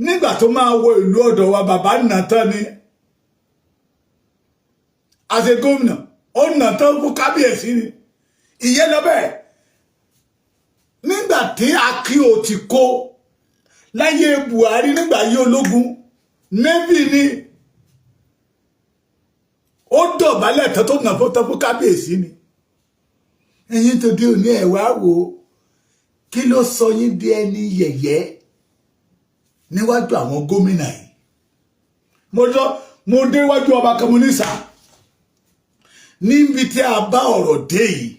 nígbà tó máa wọ ìlú ọ̀dọ̀ wa bàbá nàtán ni àṣẹ gómìnà ó nàtán fún kábíyèsí ni ìyẹn lọ bẹ́ẹ̀ nígbà tí Akíò ti kó láyé Buhari nígbà yí ológun navy ni ó dọ̀bálẹ̀ tó nà fún kábíyèsí ni ẹ̀yin tó dé òní ẹ̀wà wò kí ló sọ yín di ẹni yẹ̀yẹ́ níwájú àwọn gómìnà yìí mo déwájú ọba kọmúnísà níbi tí a bá ọ̀rọ̀ dé yìí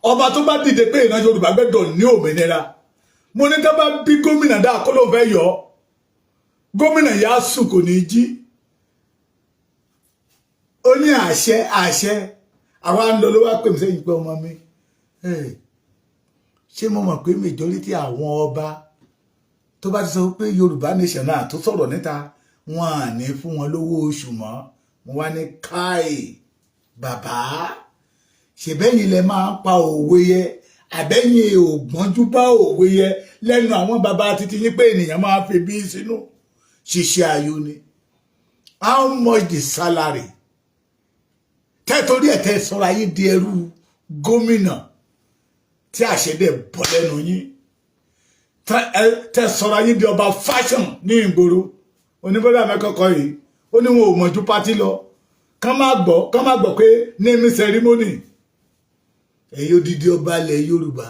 ọba tó bá dìde pé ìran Yorùbá gbẹ́dọ̀ ní òmìnira mo ní ká bá bí gómìnà dáa kó ló fẹ́ yọ gómìnà yà á sùn kò ní jí ó ní àṣẹ àwa ń lọ ló wá pè mí sẹ́yìn pé ọmọ mi ṣé mo mọ̀ pé majority àwọn ọba tó bá ti sọ pé Yorùbá nation náà tó sọ̀rọ̀ níta wọn à ní fún wọn lówó oṣù mọ́ mo wá ní káì bàbá ṣèbẹ́yìn lẹ máa ń pa òwe yẹ àbẹ́yìn ògbọ́njú bá òwe yẹ lẹ́nu àwọn bàbá títí yín pé ènìyàn máa fi bí sínú ṣiṣẹ́ ayọ̀ ni how much the salary tẹ́torí ẹ̀ tẹ́ sọ́ra yín di ẹrú gómìnà tí àṣẹdẹ̀ bọ́ lẹ́nu yín tẹ́ sọ́ra yín di ọba fashion ní ìgboro oníbọ́dà mẹ́kọ̀ọ́kọ́ yìí ó ní wọn ò mọ̀jú pátí lọ ká má gbọ́ pé naming ceremony èyí odidi ọba ilẹ̀ Yorùbá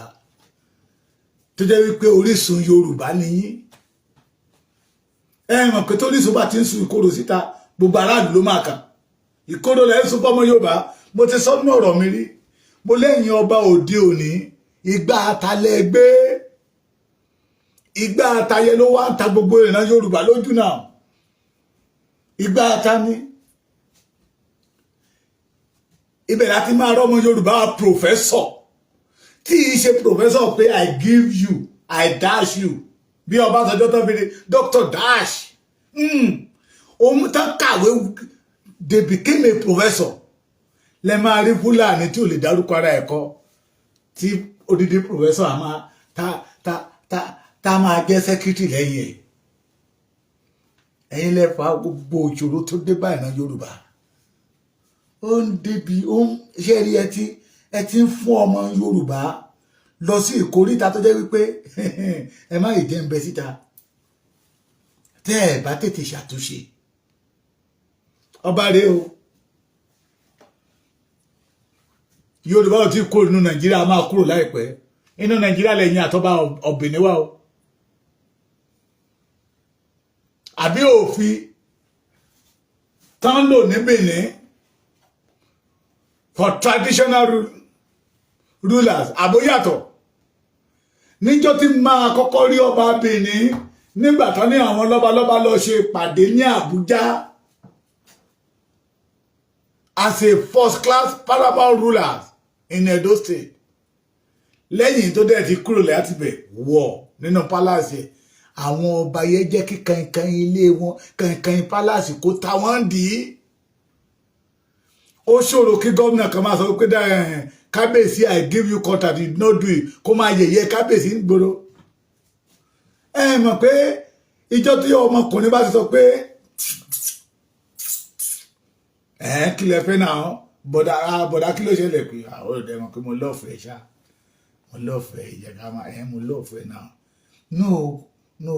tó jẹ́ wípé orísun Yorùbá nìyí ẹ mọ̀ pé tó orísun bá ti ń sun ìkorò síta gbogbo aráàlú ló máa kà ìkorò lẹ́yìn sún fọ́mọ Yorùbá mo ti sọ nínú ọ̀rọ̀ mi rí mo lẹ́yìn ọba òde òní ìgbà àtàlẹ̀ gbé ìgbà àtàyẹ ló wá ń ta gbogbo ìran Yorùbá lójú náà ìgbà àtàní ibẹ̀ láti máa rọ́mọ Yorùbá professor tí í ṣe professor pé I give you I dash you bí Ọbásanjọ́ tó fi di Dr. Dash ohun tán kàwé they became a professor lẹ máa rí Fúlàní tí ò lè dárúkọ ara ẹ̀kọ́ tí odidi professor àmà tá máa jẹ́ secretary lẹ́yìn ẹ̀ ẹ̀yin lẹ́fà gbogbo òṣòro tó dé bá ìran Yorùbá ó ń débi ó ń ṣe rí ẹ ti ń fún ọmọ Yorùbá lọ sí ìkóríta tó jẹ́ wípé ẹ má yìí jẹ́ ń bẹ síta tẹ́ ẹ bá tètè ṣàtúnṣe ọba rèé o Yorùbá ò tí kó inú Nàìjíríà máa kúrò láìpẹ́ inú Nàìjíríà lẹ́yìn àtọ́ba ọ̀bìnrin wa o àbí òfin tán lò ní Benin for traditional rulers àbóyàtọ̀ níjọ́ tí máa kọ́kọ́ rí ọba Benin nígbà tán ní àwọn lọ́balọ́ba lọ ṣe ìpàdé ní Àbújá as a first class paramount rulers in Edo State lẹ́yìn tó dẹ̀ ti kúrò láti bẹ̀ wọ̀ nínú palace àwọn ọba yẹn jẹ́ kí kankan ilé wọn kankan palace kó ta wọ́n dì í ó ṣòro kí gómìnà kan máa sọ pé kábíyèsí I give you contract you no do it kó máa yẹ̀yẹ́ kábíyèsí ń gbòòrò mọ̀ pé ìjọ tí ọmọkùnrin bá ti sọ pé kí lẹ fẹ́ náà bọ̀dá kí ló ṣẹlẹ̀ pé àwọn ọ̀dẹ wọn pé mo lọ́ọ̀fẹ́ ṣá mo lọ́ọ̀fẹ́ ìjẹ̀ká máa mo lọ́ọ̀fẹ́ náà no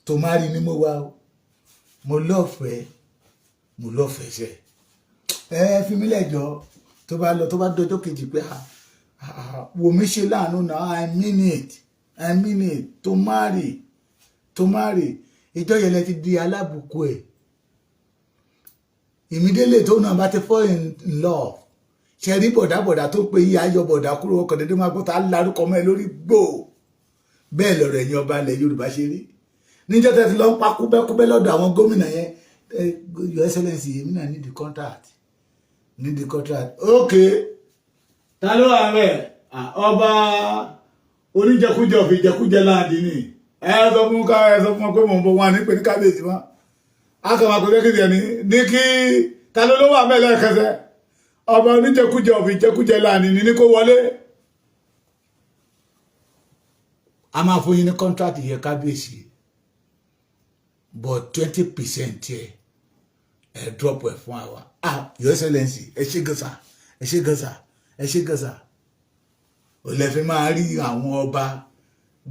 tó má rí ni mo wá o mo lọ́ọ̀fẹ́ ṣe fi mí lẹ́jọ́ tó bá lọ tó bá dọjọ́ kejì pé wò mí ṣe láàánú náà I mean it tó marry ìjọ yẹn lẹ ti di alábùkù ẹ̀ ìmídélé tó náà bá ti fall in love ṣe rí bọ̀dábọ̀dá tó pé yí ayọ̀ bọ̀dá kúrò ọkọ̀ dédé máa gbọ́ta lárúkọ mọ́ ẹ lórí gbò bẹ́ẹ̀ lọ̀rọ̀ ẹ̀yin ọba ilẹ̀ Yorùbá ṣe rí níjọ́ tẹ́ ti lọ ń pa kúbẹ́kúbẹ́ lọ́dọ̀ àwọn gómìnà yẹn Your Excellency èmi náà need the contract okay ta ló wà mẹ́ ọba oníjẹkújẹ òfin jẹkújẹ láàdì ni ẹ sọ fún pé mò ń bọ̀ wọn nípe ní kábíyèsí wọn akọ̀wà kò lẹ́kìtì ẹni ní kí ta ló wà mẹ́ lẹ́ẹ̀kẹsẹ̀ ọba oníjẹkújẹ òfin jẹkújẹ láàdì ni ní kó wọlé a máa fún yín ní contract yẹ kábíyèsí but 20% yẹ ẹ drop ẹ fún àwa Your Excellency ẹ ṣe gàṣà ò lẹ́fẹ́ máa rí àwọn ọba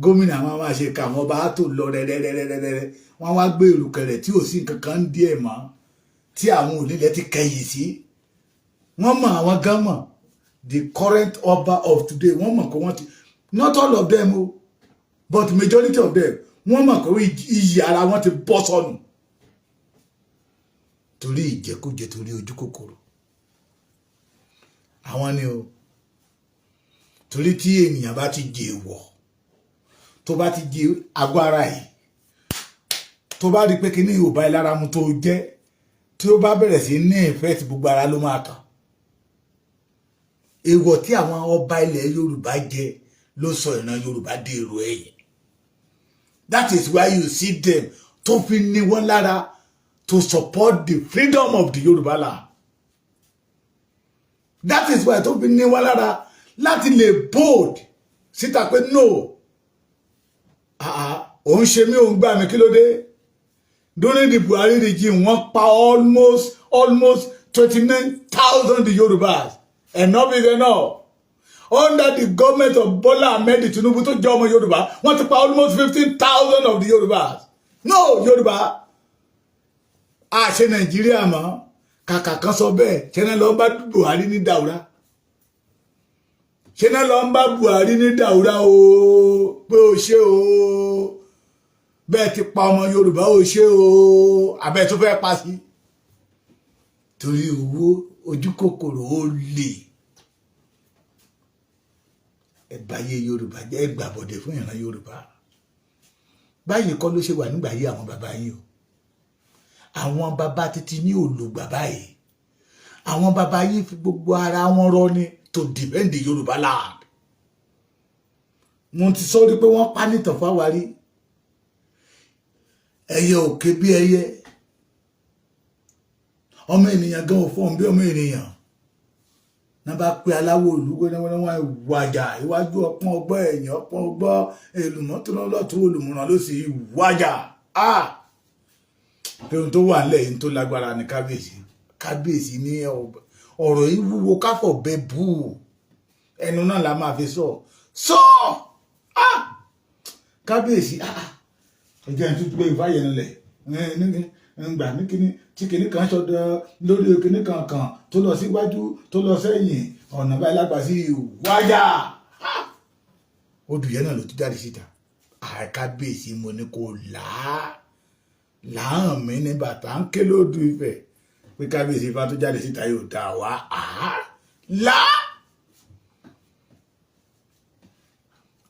gómìnà wọn máa ṣe ká àwọn ọba á tó lọ rẹ́rẹ́rẹ́rẹ́rẹ́ wọ́n wá gbé ìrùkẹ̀rẹ̀ tí ò sí nǹkan kan ń díẹ̀ mọ́ tí àwọn onílẹ̀ ti kẹ̀yìn sí wọ́n mọ̀ àwọn gan mọ̀ the current ọba of today wọ́n mọ̀ pé wọ́n ti not all of them o but majority of them wọ́n mọ̀ pé iyì ara wọn ti bọ́ sọnù torí ìjẹkújẹ torí ojú kòkòrò àwọn ni o torí tí ènìyàn bá ti jẹ èèwọ̀ tó bá ti jẹ agbára yìí tó bá rí pé kí ní Yorùbá ìlara mu tó jẹ́ tí ó bá bẹ̀rẹ̀ sí ní ìfẹ́ tí gbogbo ara ló máa kàn èèwọ̀ tí àwọn ọba ilẹ̀ Yorùbá jẹ ló sọ ìran Yorùbá dé èrò ẹ̀yìn that is why you see them tó fi ní wọn lára to support the freedom of the Yorùbá land that is why tó fi ní wọn lára láti lè bold síta pé no òun ṣe mí òun gbà mí kí ló dé during the Buhari regime wọ́n pa almost 29,000 Yorùbás enough is enough under the government of Bola Ahmed Tinubu tó jẹ́ ọmọ Yorùbá wọ́n ti pa almost 15,000 of the Yorùbás no Yorùbá àṣẹ Nàìjíríà mọ́ kàkà kan sọ bẹ́ẹ̀ ṣe náà lọ bá Buhari ní Daura ṣe náà lọ bá Buhari ní Daura o pé o ṣe o bẹ́ẹ̀ ti pa ọmọ Yorùbá o ṣe o abẹ́ tó fẹ́ pa sí torí owó ojú kòkòrò ó lè ẹgbàáyé Yorùbá jẹ́ ẹgbàbọ̀dẹ̀ fún ìran Yorùbá báyìí kọ́ ló ṣe wà nígbà yí àwọn bàbá yín o àwọn bàbá títí ní olùgbà báyìí àwọn bàbá yín fi gbogbo ara wọn rọ ní to defend the Yorùbá land mo ti sọ rí pé wọ́n pa nítàn fáwárí ẹyẹ òkè bí ẹyẹ ọmọ ènìyàn gan òfòun bí ọmọ ènìyàn náà bá pé aláwọ̀ olùgbé náà wọ́n wájà iwájú ọpọ́n ọgbọ́ ẹ̀yìn ọpọ́n ọgbọ́ èlùmọ́tò lọ́tún olùmọ̀ràn ló sì wájà pé ohun tó wà nílẹ̀ yìí tó lágbára ní kábíyèsí ní ọ̀rọ̀ yìí wúwo káfọ̀ bẹ bú ẹnu náà la máa fi sọ kábíyèsí ẹjẹ́ ń tún gbé ìfáyẹ̀ nílẹ̀ ngbà ní kíní tí kíní kan ṣọdọ lórí kíní kankan tó lọ síwájú tó lọ sẹ́yìn ọ̀nà báyìí lágbà sí wájà odù yẹn náà ló tún jáde síta kábíyèsí mo ní kó láhàn mí ní bàtà ń ké lódù Ifẹ̀ pé kábíyèsí ifá tó jáde síta yóò dá wa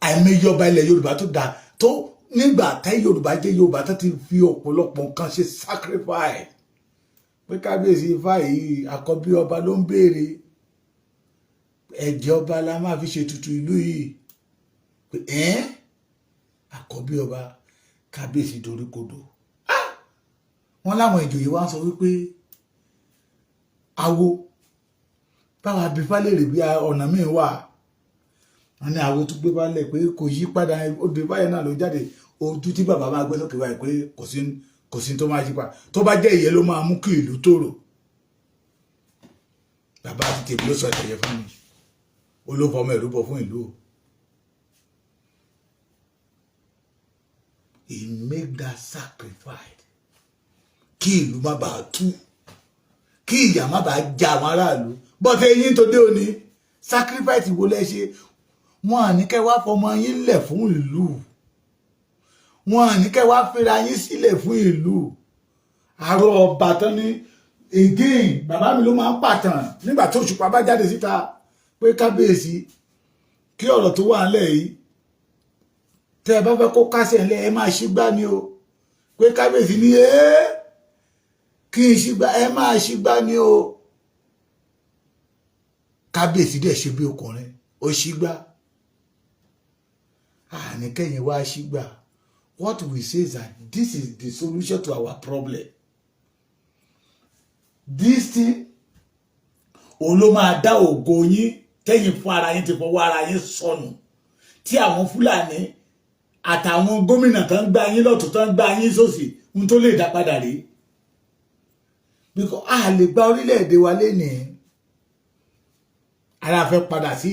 àìmọye ọba ilẹ̀ Yorùbá tó dà tó nígbà tá Yorùbá jẹ́ Yorùbá tó ti fi ọ̀pọ̀lọpọ̀ nǹkan ṣe sacrifice pé kábíyèsí Ifá yìí àkọ́bí ọba ló ń béèrè ẹ̀jẹ̀ ọba la máa fi ṣe tutù ìlú yìí pé àkọ́bí ọba kábíyèsí dorí kodò wọ́n láwọn ìjòyè wá sọ wípé awo báwa bí fálẹ̀rẹ̀ bí ọ̀nà míì wà wọ́n ní awo tó gbé balẹ̀ pé kò yí padà odò báyẹn náà ló jáde ojú tí bàbá máa gbé sókè báyìí pé kò sí tó máa yí padà tó bá jẹ́ ìyẹn ló máa mú kí ìlú tòrò bàbá ti tèmi ló sọ ìtẹ̀yẹ fún mi olófò ọmọ ìrúbọ fún ìlú he make that sacrifice kí ìlú má bàa tú kí ìyà má bàa já àwọn aráàlú bọ́tẹ̀ eyín tó dé òní sacrifice wo lẹ ṣe wọn à ní kẹ́ wá fọmọ yín lẹ̀ fún ìlú wọn à ní kẹ́ wá fira yín sílẹ̀ fún ìlú àrò ọba tán ní again bàbá mi ló máa ń pàtàn nígbà tó Òṣùpá bá jáde síta pé kábíyèsí kí ọ̀rọ̀ tó wà ńlẹ̀ yìí tẹ́ ẹ bá fẹ́ kó kásẹ̀ ńlẹ̀ ẹ máa ṣígbá ni o pé kábíyèsí ní kí n ṣígbá ẹ máa ṣígbá ni o kábíyèsí dẹ̀ ṣe bí ọkùnrin ó ṣígbá àníkẹ́yìn wá ṣígbá what we say is that this is the solution to our problem this thing òun ló máa dá ògo yín tẹ́yìn fún ara yín ti fọwọ́ ara yín sọnù tí àwọn Fúlàní àtàwọn gómìnà tó ń gbá yín lọ́tún tó ń gbá yín sósì ń tó lè dá padà rí because a lè gba orílẹ̀-èdè wa lénìí ara fẹ́ padà sí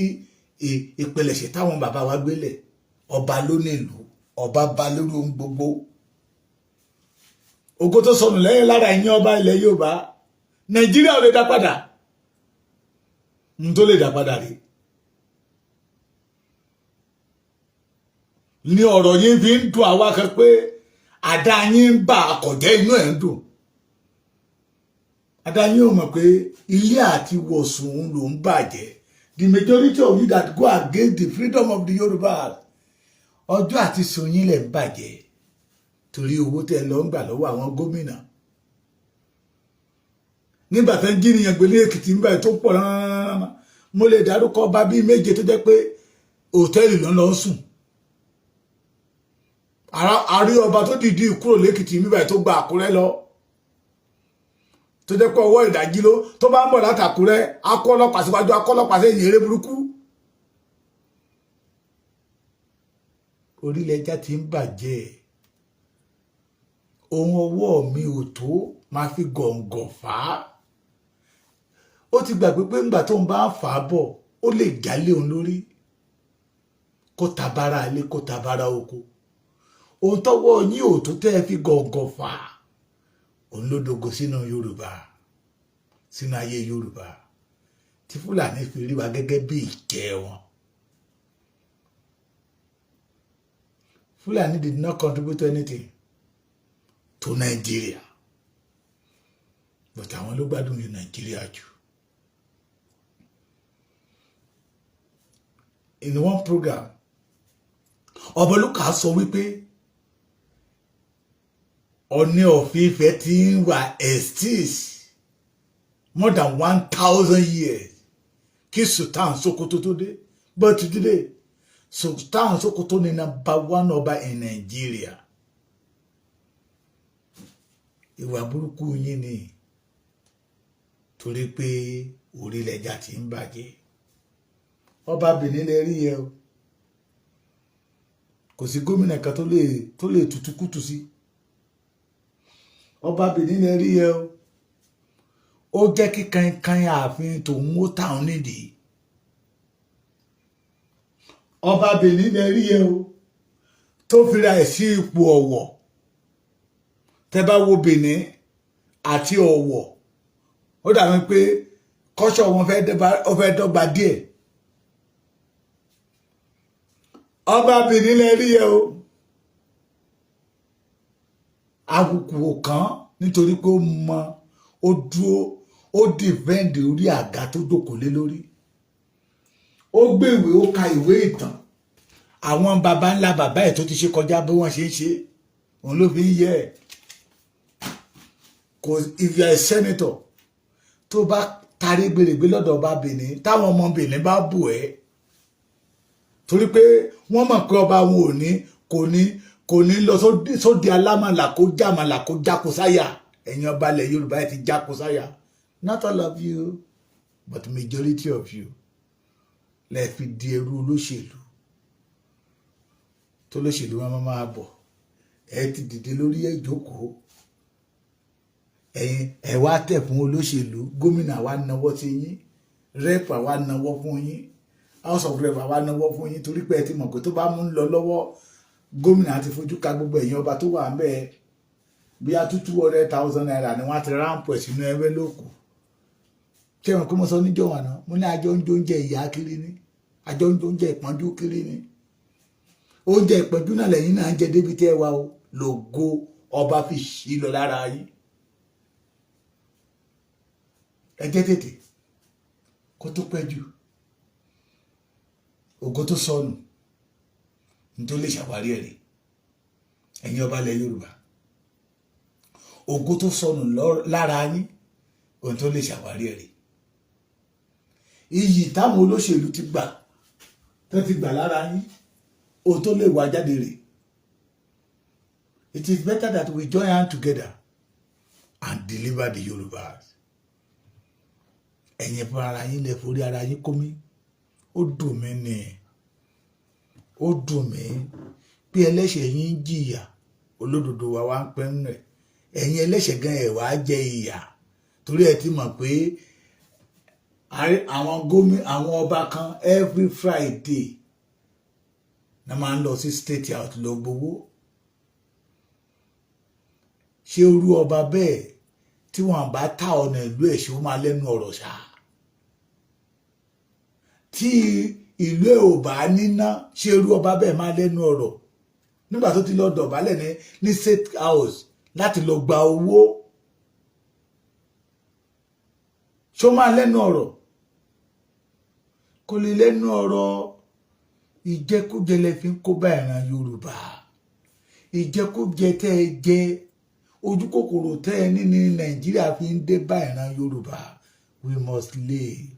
ìpilẹ̀ṣẹ̀ táwọn bàbá wa gbélẹ̀ ọba ló nílùú ọba bá lórí ohun gbogbo ògo tó sọnù lẹ́yìn lára ẹ̀yìn ọba ilẹ̀ Yorùbá Nàìjíríà ò lè dá padà ń tó lè dá padà rí ní ọ̀rọ̀ yín fi ń dùn àwa kan pé àdá yín ń bà àkọ̀jẹ́ inú ẹ̀ ń dùn àdá yín ò mọ̀ pé ilé àti wọ̀sùn ló ń bàjẹ́ the majority of you that go against the freedom of the Yorùbá ọjọ́ àti sùn yín lẹ̀ ń bàjẹ́ torí owó tẹ́ lọ ń gbà lọ́wọ́ àwọn gómìnà nígbà tán jíníyàn gbélé Èkìtì ń báyìí tó pọ̀ rárá mo lè dárúkọ ọba bíi méje tó jẹ́ pé hòtẹ́ẹ̀lì ló ń lọ sùn àrí ọba tó dìdí kúrò lẹ́kìtì ń báyìí tó gba Àkúrẹ́ lọ tó jẹ́ pé ọwọ́ ìdájí ló tó bá ń bọ̀ láti Àkúrẹ́ akọ́ ọlọ́pàá síwájú akọ́ ọlọ́pàá sẹ́yìn eré burúkú orílẹ̀ ẹja ti ń bàjẹ́ ohun ọwọ́ mi ò tó máa fi gọ̀ǹgọ̀ fà á ó ti gbàgbé pé ńgbà tó ń bá fà á bọ̀ ó lè jálé òun lórí kó tabara ilé kó tabara oko ohun tọ́wọ́ yín ò tó tẹ́ fi gọ̀ǹgọ̀ fà á òun ló dogo sínú Yorùbá sínú ayé Yorùbá tí Fúlàní fi rí wa gẹ́gẹ́ bí ìjẹ wọn. Fulani did not contribute to anything to Nigeria. But àwọn ló gbádùn ní Nigeria jù. In one program, Ọbọlúkà sọ wípé Ọọ̀ni of Ifẹ̀ ti ń wà exist more than 1,000 years kí Sultan Sokoto tó dé. But today, Sultan Sokoto ni #1 ọba in Nigeria. Ìwà burúkú yín ni torí pé orílẹ̀ ẹja ti ń bàjẹ́. Ọba Benin lè rí yẹ o. Kò sí gómìnà kan tó lè tutukutu sí. Ọba Benin lè rí yẹ o. Ó jẹ́ kí kankan ààfin tòun ó tàun nídìí. Ọba Benin lè rí yẹ o tó fira ẹ̀ sí ipò Ọ̀wọ̀. Tẹ́ bá wo Benin àti Ọ̀wọ̀ ó dàbí pé kọ́ṣọ́ wọn fẹ́ dọ́gba díẹ̀. Ọba Benin lè rí yẹ o àbùkù kan nítorí pé ó mọ ó dúró ó dìfẹ́ǹdì orí àga tó jókòó lé lórí. Ó gbèwé ó ka ìwé ìtàn àwọn baba ńlá bàbá ẹ̀ tó ti ṣe kọjá bí wọ́n ṣe ń ṣe òun ló fi ń yẹ ẹ̀. Kò if you are a senator tó bá tarí gbèrègbè lọ́dọ̀ ọba Benin táwọn ọmọ Benin bá bù ẹ́ torí pé wọ́n mọ̀ pé ọba wọn kò ní lọ sóde alámàlà kó jàmàlà kó jákò sáyà. Ẹ̀yin ọba ilẹ̀ Yorùbá ẹ̀ ti jákò sáyà. Not all of you but majority of you lẹ fi di ẹrú olóṣèlú tó lóṣèlú wọn máa bọ̀ ẹ ti dìde lórí ẹ̀ jókòó ẹ̀yin ẹ wá tẹ̀ fún olóṣèlú gómìnà wa náwó sí yín rẹ́pà wa náwó fún yín house of rep wa náwó fún yín torí pé ẹ ti mọ̀ pé tó bá mú ń lọ lọ́wọ́ gómìnà àti fojú ka gbogbo ẹ̀yin ọba tó wà ń bẹ́ẹ̀ bí a 200,000 naira ni wọ́n á ti ráǹpù ẹ̀ sínú ẹgbẹ́ lóko ṣé wọn kó mo sọ níjọ́ wọn náà mo ní àjọ ń jóúnjẹ ìyá kiri ní àjọ ń jóúnjẹ ìpọ́njú kiri ní oúnjẹ ìpọ́njú náà lẹ́yìn náà ń jẹ débi tẹ́ ẹ wá o lògo ọba fi ṣí lọ lára yín ẹ jẹ́ tètè kó tó pẹ́ jù ògo tó sọnù ní tó lè ṣàwárí ẹ̀rí ẹ̀yin ọba ilẹ̀ Yorùbá ògo tó sọnù lára yín ohun tó lè ṣàwárí ẹ̀rí iyì táwọn olóṣèlú ti gbà tó ti gbà lára yín ohun tó lè wá jáde rè. It is better that we join hands together and deliver the Yorubas. Ẹ̀yin fún ara yín lè forí ara yín kó mi ó dùn mí ni ó dùn mí bí ẹlẹ́ṣẹ̀ yín jìyà olódodo wa wá ń pẹ́ ń rẹ̀ ẹ̀yin ẹlẹ́ṣẹ̀ gan ẹ̀ wá jẹ ìyà torí ẹ ti mọ̀ pé àwọn ọba kan every Friday na máa ń lọ sí state house lọ gbowó ṣé irú ọba bẹ́ẹ̀ tí wọ́n bá ta ọ̀nà ìlú ẹ̀ ṣe ó máa lẹ́nu ọ̀rọ̀ ṣá tí ìlú ẹ̀ ò bá níná ṣé irú ọba bẹ́ẹ̀ máa lẹ́nu ọ̀rọ̀ nígbà tó ti lọ dọ̀bálẹ̀ ní state house láti lọ gba owó ṣó máa lẹ́nu ọ̀rọ̀ kò lè lẹ́nu ọ̀rọ̀ ìjẹkújẹ lẹ fi ń kó bá ìran Yorùbá ìjẹkújẹ tẹ́ ẹ jẹ ojú kòkòrò tẹ́ ẹ ní Nàìjíríà fi ń dé bá ìran Yorùbá we must live.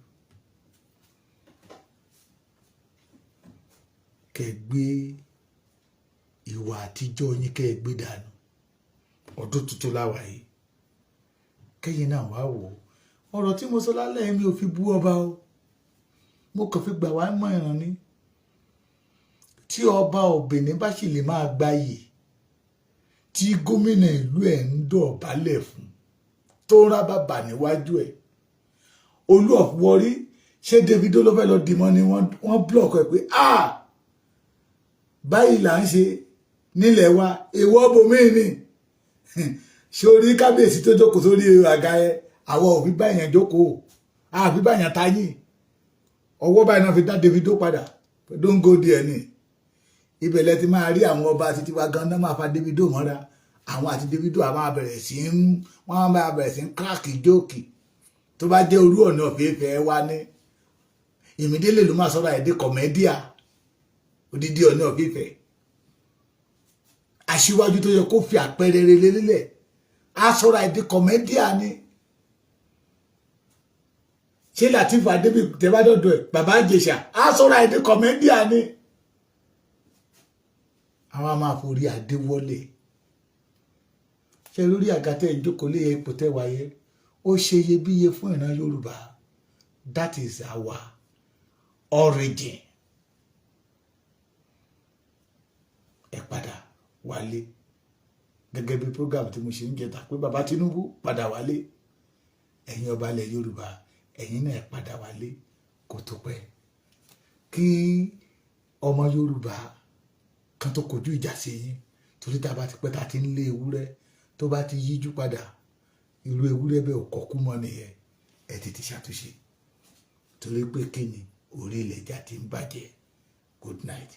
Kẹ́ gbé ìwà àtijọ́ yín kẹ́ gbé dànù ọdún tuntun láwa yìí kẹ́yìn náà wá wò ọ̀rọ̀ tí mo sọ lálẹ́ mi ò fi bú ọba o mo kàn fi gbà wá mọ́ ìran ni tí ọba Benin bá sì lè máa gbáyè tí gómìnà ìlú ẹ̀ ń dọ̀bálẹ̀ fún tó ń rá bàbà níwájú ẹ̀ Olú of Warri ṣé Davido ló fẹ́ lọ dìmọ́ ni wọ́n blọọkù ẹ̀ pé báyìí là ń ṣe nílẹ̀ wa èèwọ̀ bòmíì ni sórí kábíyèsí tó jókòó sórí àga ẹ àwọn òbí báyàn jókòó àbí báyàn táyìn ọwọ́ báyìí náà fi dá Davido padà don't go there ni ibẹ̀ lẹ ti máa rí àwọn ọba àti tiwa gan náà máa fa Davido mọ́ra àwọn àti Davido àwọn máa bẹ̀rẹ̀ sí ń kíráàkì jóòkì tó bá jẹ́ orú ọ̀nà ọ̀fẹ́fẹ́ wá ní ìmídélé ló máa sọ̀rọ̀ èdè kọ̀mẹ́díà odidi ọ̀nà ọ̀fẹ́fẹ́ aṣíwájú tó yẹ kó fi àpẹẹrẹ rere lélẹ̀ á sọ̀rọ̀ èdè kọ̀mẹ́díà ni ṣé Lateef Adébí tẹ́bádọ́dọ̀ ẹ̀ bàbá Ìjẹ̀ṣà á sọ̀rọ̀ èdè kọ̀mẹ́díà ni àwọn máa forí adé wọlé ṣe lórí àgàtẹ̀ ìjókòó lé ipò tẹ́wàáyé ó ṣe iyebíye fún ìran Yorùbá that is our origin ẹ padà wálé gẹ́gẹ́ bí program tí mo ṣe ń jẹta pé bàbá Tinubu padà wálé ẹ̀yin ọba ilẹ̀ Yorùbá ẹ̀yin náà padà wálé kò tó pẹ́ kí ọmọ Yorùbá kan tó kojú ìjà sí yín torí tá a bá ti pẹ́ tá a ti ń lé ewúrẹ́ tó bá ti yíjú padà irú ewúrẹ́ bẹ́ẹ̀ ò kọ́kú mọ́ nìyẹn ẹ tètè ṣàtúnṣe torí pé kí ni orí ilẹ̀ ìjà ti ń bàjẹ́. Good night.